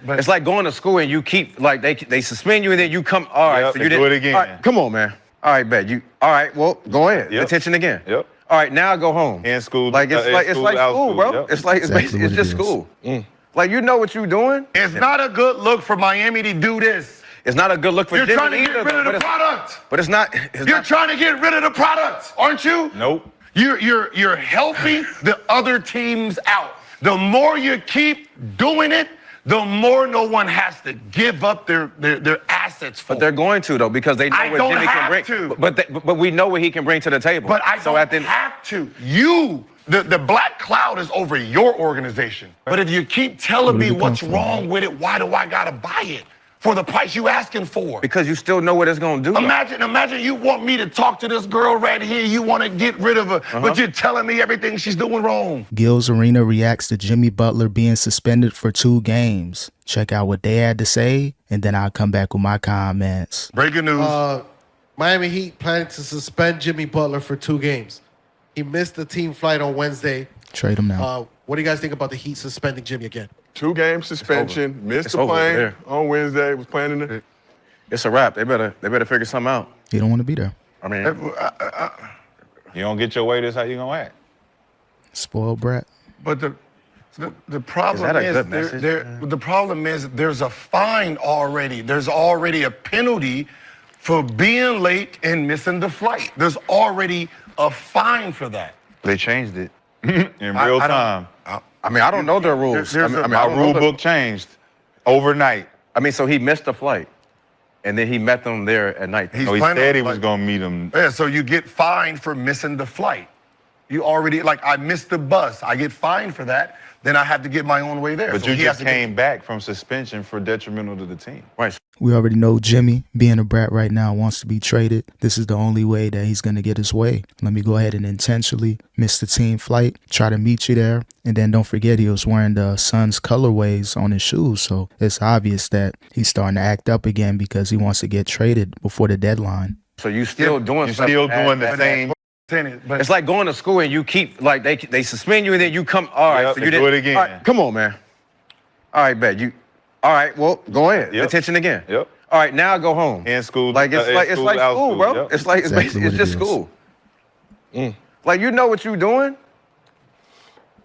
It's like going to school and you keep, like, they suspend you and then you come, all right, so you didn't. Do it again. All right, come on, man. All right, bet. All right, well, go ahead. Attention again. Yep. All right, now go home. In school. Like, it's like school, bro. Yep. It's like, it's just school. Like, you know what you're doing. It's not a good look for Miami to do this. It's not a good look for You're Jimmy trying to either, get rid of the product. But it's not. You're trying to get rid of the product, aren't you? Nope. You're helping the other teams out. The more you keep doing it, the more no one has to give up their assets for. But they're going to, though, because they know what Jimmy can bring. But we know what he can bring to the table. But I don't have to. The black cloud is over your organization. But if you keep telling me what's wrong with it, why do I gotta buy it for the price you asking for? Because you still know what it's gonna do. Imagine you want me to talk to this girl right here. You want to get rid of her, but you're telling me everything she's doing wrong. Gil's Arena reacts to Jimmy Butler being suspended for 2 games. Check out what they had to say, and then I'll come back with my comments. Breaking news. Miami Heat planning to suspend Jimmy Butler for 2 games. He missed the team flight on Wednesday. Trade him now. What do you guys think about the Heat suspending Jimmy again? 2-game suspension. Missed the plane on Wednesday. Was planning it. It's a wrap. They better figure something out. He don't want to be there. I mean, you don't get your way, this how you gonna act. Spoiled brat. But the problem is there's a fine already. There's already a penalty for being late and missing the flight. There's already a fine for that. They changed it in real time. I don't know their rules. My rule book changed overnight. I mean, so he missed the flight, and then he met them there at night. He said he was gonna meet them. Yeah, so you get fined for missing the flight. You already, like, I missed the bus. I get fined for that. Then I have to get my own way there. But you just came back from suspension for detrimental to the team. Right. We already know Jimmy, being a brat right now, wants to be traded. This is the only way that he's going to get his way. Let me go ahead and intentionally miss the team flight, try to meet you there. And then don't forget he was wearing the Suns colorways on his shoes. So it's obvious that he's starting to act up again because he wants to get traded before the deadline. So you still doing the same. But it's like going to school and you keep, like, they suspend you and then you come, all right, so you didn't. Do it again. All right, come on, man. All right, bet. All right, well, go ahead. Attention again. Yep. All right, now go home. In school. Like, it's like school, bro. Yep. It's like, it's just school. Like, you know what you're doing?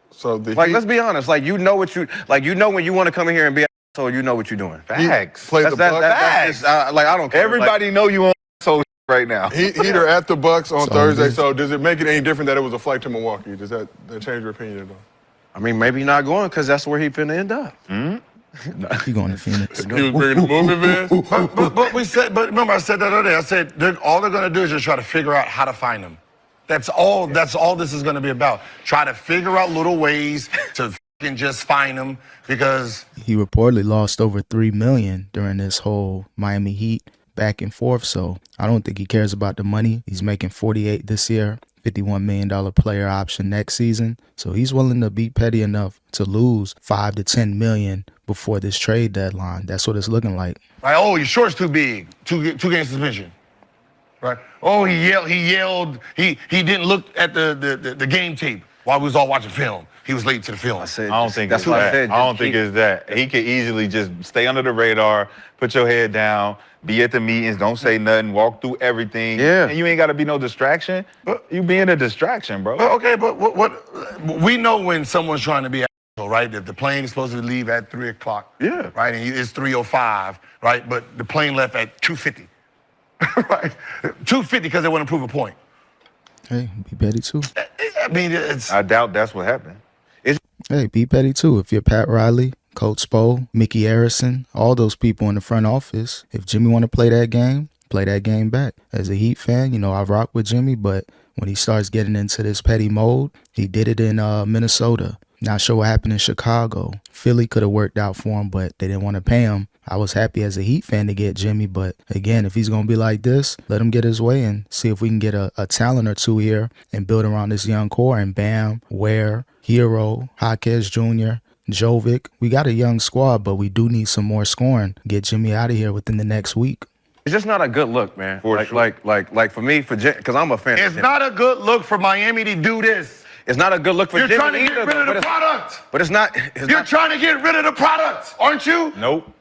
So let's be honest. Like, you know what you know when you want to come in here and be so you know what you're doing. Facts. Play the Bucks. That's like, I don't care. Everybody know you on so right now. Heat are at the Bucks on Thursday. So does it make it any different that it was a flight to Milwaukee? Does that change your opinion at all? I mean, maybe not going because that's where he finna end up. He going to Phoenix. He was bringing the movement, man. but remember I said that other day. I said all they're gonna do is just try to figure out how to find him. That's all this is gonna be about. Try to figure out little ways to fucking just find him because he reportedly lost over $3 million during this whole Miami Heat back and forth. So I don't think he cares about the money. He's making $48 this year. $51 million player option next season. So he's willing to be petty enough to lose $5 to $10 million before this trade deadline. That's what it's looking like. Right? Oh, your short's too big. Two game suspension. Right? Oh, he yelled. He didn't look at the game tape while we was all watching film. He was late to the film. I don't think it's that. He could easily just stay under the radar, put your head down, be at the meetings, don't say nothing, walk through everything. Yeah. And you ain't got to be no distraction. You being a distraction, bro. Okay, but what we know when someone's trying to be an asshole, right? If the plane is supposed to leave at 3 o'clock. Yeah. Right? And it's 3:05, right? But the plane left at 2:50. Right? 2:50 because they want to prove a point. Hey, be petty too. I mean, I doubt that's what happened. Hey, be petty too. If you're Pat Riley, Coach Spo, Mickey Harrison, all those people in the front office, if Jimmy want to play that game back. As a Heat fan, I rock with Jimmy, but when he starts getting into this petty mode, he did it in Minnesota. Not sure what happened in Chicago. Philly could have worked out for him, but they didn't want to pay him. I was happy as a Heat fan to get Jimmy, but again, if he's going to be like this, let him get his way and see if we can get a talent or two here and build around this young core. And Bam, Ware, Hero, Jaquez Jr., Jovic. We got a young squad, but we do need some more scoring. Get Jimmy out of here within the next week. It's just not a good look, man. Like for me, because I'm a fan. It's not a good look for Miami to do this. It's not a good look for You're Jimmy trying to get either, rid of but the it's- product. But it's not. You're trying to get rid of the product, aren't you? Nope.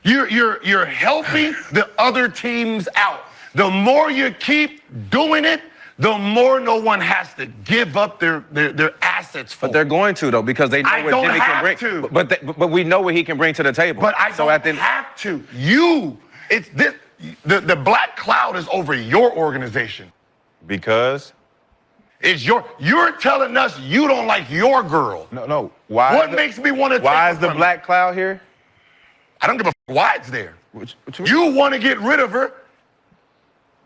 You're helping the other teams out. The more you keep doing it, the more no one has to give up their assets for. But they're going to though because they know I what don't Jimmy can bring. have to. But we know what he can bring to the table. But I so don't at the, have to. It's this. The black cloud is over your organization. Because? You're telling us you don't like your girl. No. Why? What makes me want to? Why is the black cloud here? I don't give a why it's there. what You want to get rid of her,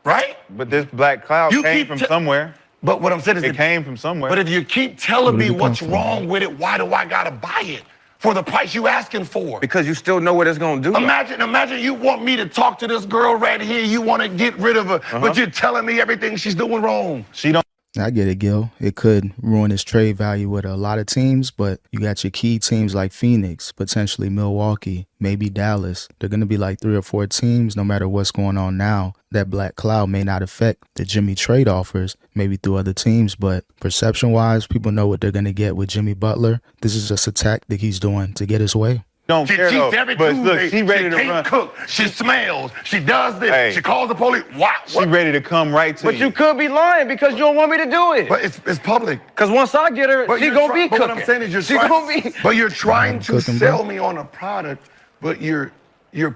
right? But this black cloud came from somewhere. But what I'm saying is, It came from somewhere. but if you keep telling me Where did it what's come from? wrong with it, why do I gotta buy it for the price you asking for? because you still know what it's going to do. Imagine you want me to talk to this girl right here. You want to get rid of her, but you're telling me everything she's doing wrong. She don't. I get it, Gil. It could ruin his trade value with a lot of teams, but you got your key teams like Phoenix, potentially Milwaukee, maybe Dallas. They're going to be like 3 or 4 teams no matter what's going on now. That black cloud may not affect the Jimmy trade offers, maybe through other teams, but perception-wise, people know what they're going to get with Jimmy Butler. This is just a tactic he's doing to get his way. Don't She care cheats though. every But Tuesday. look, she ready to can't run. cook. She smells. She does this. Hey. She calls the police. What? She ready to come right to But you could be lying because you don't want me to do it. But it's public. Because once I get her, she you're gonna be but cooking. what I'm saying is she gonna be. But you're trying to Cooking, sell bro. me on a product, but you're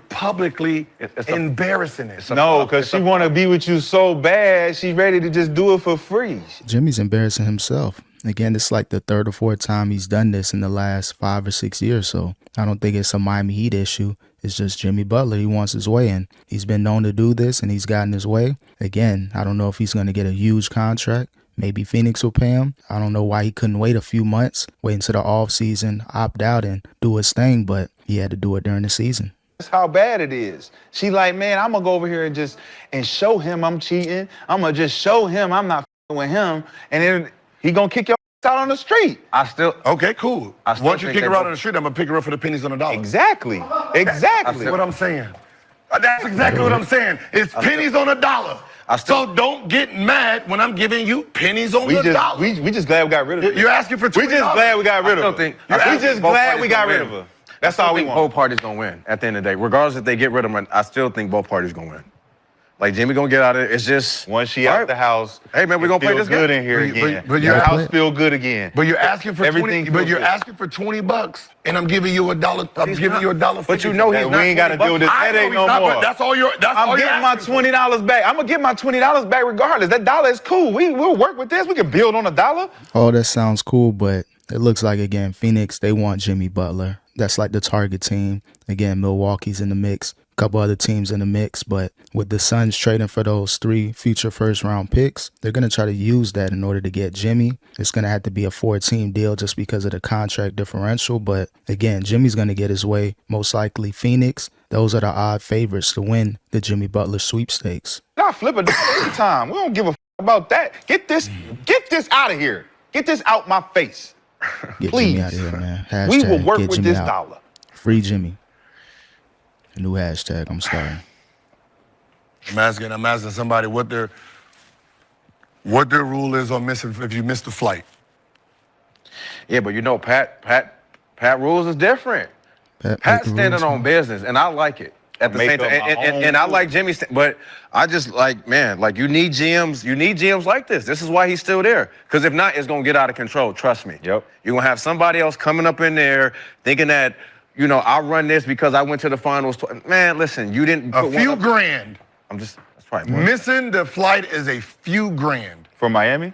publicly It's a- embarrassing it. No, because she want to be with you so bad, she's ready to just do it for free. Jimmy's embarrassing himself. Again, it's like the 3rd or 4th time he's done this in the last 5 or 6 years. So I don't think it's a Miami Heat issue. It's just Jimmy Butler. He wants his way, and he's been known to do this, and he's gotten his way. Again, I don't know if he's going to get a huge contract. Maybe Phoenix will pay him. I don't know why he couldn't wait a few months, wait until the offseason, opt out, and do his thing, but he had to do it during the season. That's how bad it is. She like, man, I'm gonna go over here and show him I'm cheating. I'm gonna just show him I'm not with him, and then he gonna kick your out on the street. Okay, cool. I still Once you think kick they her out both- on the street, I'm gonna pick her up for the pennies on the dollar. Exactly. Exactly. That's what I'm saying. That's exactly what I'm saying. It's pennies on a dollar. So don't get mad when I'm giving you pennies on the dollar. We just glad we got rid of her. You're asking for $20. We just glad we got rid of her. think- We I still just think both glad parties we got gonna rid of win. her. That's all we Both want. parties gonna win at the end of the day, regardless if they get rid of him. I still think both parties gonna win. Like Jimmy gonna get out of it. It's just Once she out the house, Hey, man, we it gonna play feels this good game. in here again. but Your you're- house feel good again. But you're asking for Everything 20. But feels you're good. asking for $20, and I'm giving you $1. I'm giving you $1.50. But you know he's Hey, not. we ain't got to deal with this I know headache he's no not, more. but that's all you're. That's all I'm you're getting my asking for. $20 back. I'm gonna get my $20 back regardless. That dollar is cool. We'll work with this. We can build on a dollar. All that sounds cool, but it looks like, again, Phoenix, they want Jimmy Butler. That's like the target team. Again, Milwaukee's in the mix. Couple other teams in the mix, but with the Suns trading for those 3 future first-round picks, they're going to try to use that in order to get Jimmy. It's going to have to be a 4-team deal just because of the contract differential, but again, Jimmy's going to get his way. Most likely Phoenix. Those are the odd favorites to win the Jimmy Butler sweepstakes. Not flip a every time. We don't give a about that. Get this out of here. Get this out my face. Get Please. Jimmy out of here, man. We will Hashtag work get with Jimmy this out. dollar. Free Jimmy. A new hashtag. I'm starting. I'm asking somebody what their rule is on missing if you miss the flight. Yeah, but you know, Pat rules is different. Pat's standing on business, and I like it. At the same time, and I like Jimmy, but I just like, man, like you need GMs like this. This is why he's still there. Because if not, it's gonna get out of control. Trust me. Yep. You're gonna have somebody else coming up in there thinking that, you know, I run this because I went to the finals. Man, listen, you didn't. A few grand. That's probably more. Missing the flight is a few grand From Miami?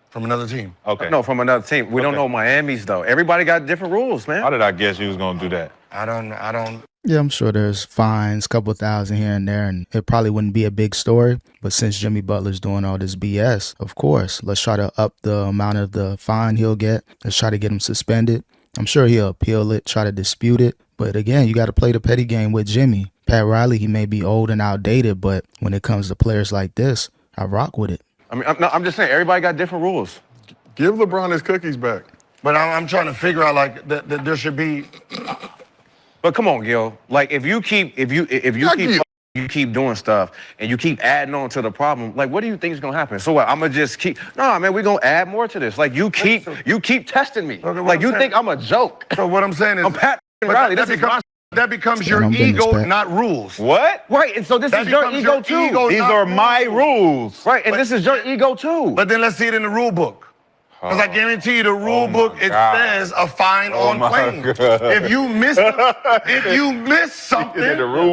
from another team. Okay. No, from another team. We don't know Miami's though. Everybody got different rules, man. How did I guess you was gonna do that? I don't. Yeah, I'm sure there's fines, couple thousand here and there, and it probably wouldn't be a big story. But since Jimmy Butler's doing all this BS, of course, let's try to up the amount of the fine he'll get. Let's try to get him suspended. I'm sure he'll appeal it, try to dispute it. But again, you got to play the petty game with Jimmy. Pat Riley, he may be old and outdated, but when it comes to players like this, I rock with it. I mean, I'm just saying, everybody got different rules. Give LeBron his cookies back. But I'm trying to figure out like that there should be. But come on, Gil. Like if you keep you keep doing stuff and you keep adding on to the problem, like, what do you think is gonna happen? So what, I'm gonna just keep, no, man, we're gonna add more to this. Like, you keep testing me. Okay, like, you think I'm a joke. So what I'm saying is, I'm Pat Riley. that becomes your ego, not rules. What? Right, and so this is your ego too. These are my rules. Right, and this is your ego too. But then let's see it in the rule book. Because I guarantee you, the rule book, it says a fine on claim. If you miss something,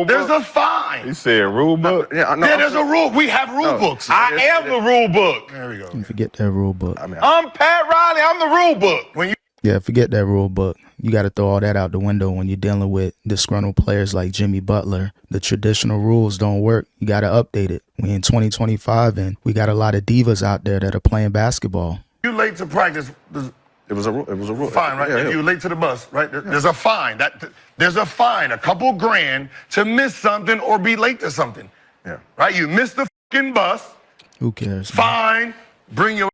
there's a fine. You said rule book? Yeah, there's a rule. We have rule books. I am the rule book. There we go. You forget that rule book. I'm Pat Riley. I'm the rule book. Yeah, forget that rule book. You got to throw all that out the window when you're dealing with disgruntled players like Jimmy Butler. The traditional rules don't work. You got to update it. We're in 2025, and we got a lot of divas out there that are playing basketball. You late to practice. It was a rule. Fine, right? If you're late to the bus, right? There's a fine. There's a fine, a couple grand to miss something or be late to something. Yeah. Right? You missed the fucking bus. Who cares? Fine. Bring your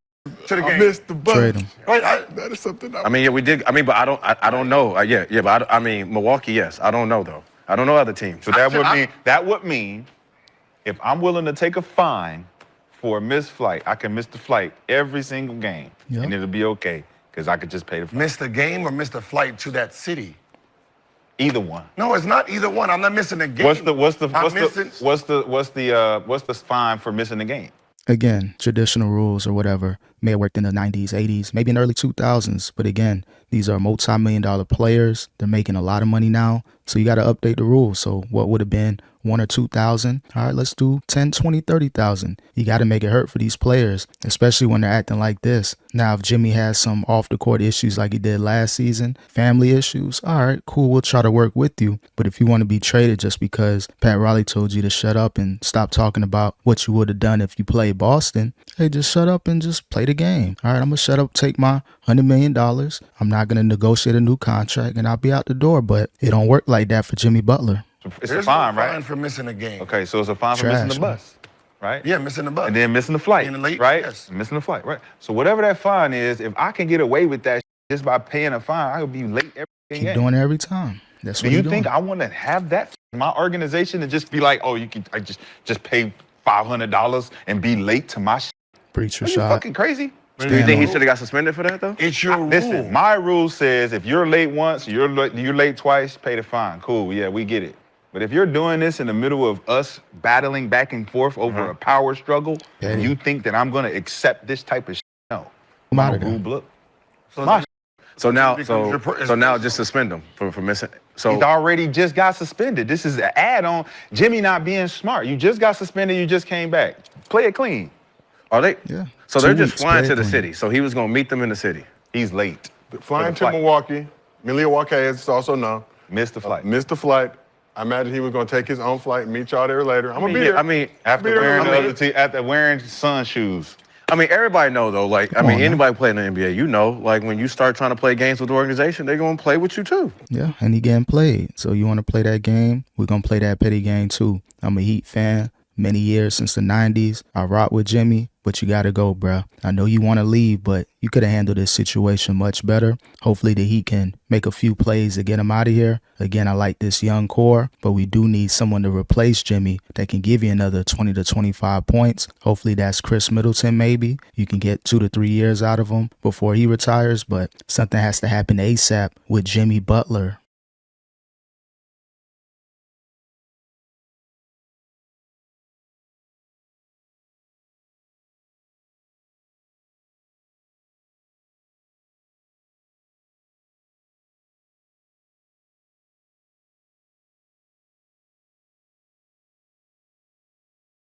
to the game. I missed the bus. Trade him. Right? That is something. I mean, yeah, we did. I mean, but I don't know. But I mean, Milwaukee, yes. I don't know though. I don't know other teams. So that would mean if I'm willing to take a fine for a missed flight, I can miss the flight every single game, and it'll be okay because I could just pay the fine. Miss the game or miss the flight to that city? Either one. No, it's not either one. I'm not missing the game. What's the fine for missing the game? Again, traditional rules or whatever may have worked in the 90s, 80s, maybe in the early 2000s. But again, these are multi-million-dollar players. They're making a lot of money now. So you got to update the rules. So what would have been 1 or 2,000? All right, let's do 10, 20, 30,000. You got to make it hurt for these players, especially when they're acting like this. Now, if Jimmy has some off-the-court issues like he did last season, family issues, all right, cool, we'll try to work with you. But if you want to be traded just because Pat Riley told you to shut up and stop talking about what you would have done if you played Boston, hey, just shut up and just play the game. All right, I'm going to shut up, take my $100 million. I'm not going to negotiate a new contract, and I'll be out the door. But it don't work like that for Jimmy Butler. It's a fine, right? Fine for missing a game. Okay, so it's a fine for missing the bus, right? Yeah, missing the bus. And then missing the flight, Being late, right? yes. Missing the flight, right? So whatever that fine is, if I can get away with that just by paying a fine, I would be late every game. Keep doing it every time. That's what Do you think I want to have that in my organization and just be like, oh, I just pay $500 and be late to my shit? Preach your Are you shot. fucking crazy? Do you think he should have got suspended for that though? It's your rule. Listen, my rule says if you're late once, you're late twice, pay the fine. Cool, yeah, we get it. But if you're doing this in the middle of us battling back and forth over a power struggle, and you think that I'm gonna accept this type of shit, no. I'm out of rule there. book. So now just suspend him for missing. So He's already just got suspended. This is an add-on. Jimmy not being smart. You just got suspended, you just came back. Play it clean. are they? Yeah. So they're 2 just weeks, flying play to it the clean. city. So he was gonna meet them in the city. He's late. Flying to flight. Milwaukee. Milwaukee, as it's also known. Missed the flight. Missed the flight. I imagine he was going to take his own flight and meet y'all there later. I'm going to be there. I mean, After wearing sun shoes. I mean, everybody know though. Like, anybody playing in the NBA, you know, like when you start trying to play games with the organization, they're gonna play with you too. Yeah, and he getting played. So you want to play that game? We're going to play that petty game too. I'm a Heat fan. Many years since the 90s. I rock with Jimmy, but you got to go, bro. I know you want to leave, but you could have handled this situation much better. Hopefully the Heat can make a few plays to get him out of here. Again, I like this young core, but we do need someone to replace Jimmy that can give you another 20 to 25 points. Hopefully that's Chris Middleton maybe. You can get 2 to 3 years out of him before he retires, but something has to happen ASAP with Jimmy Butler.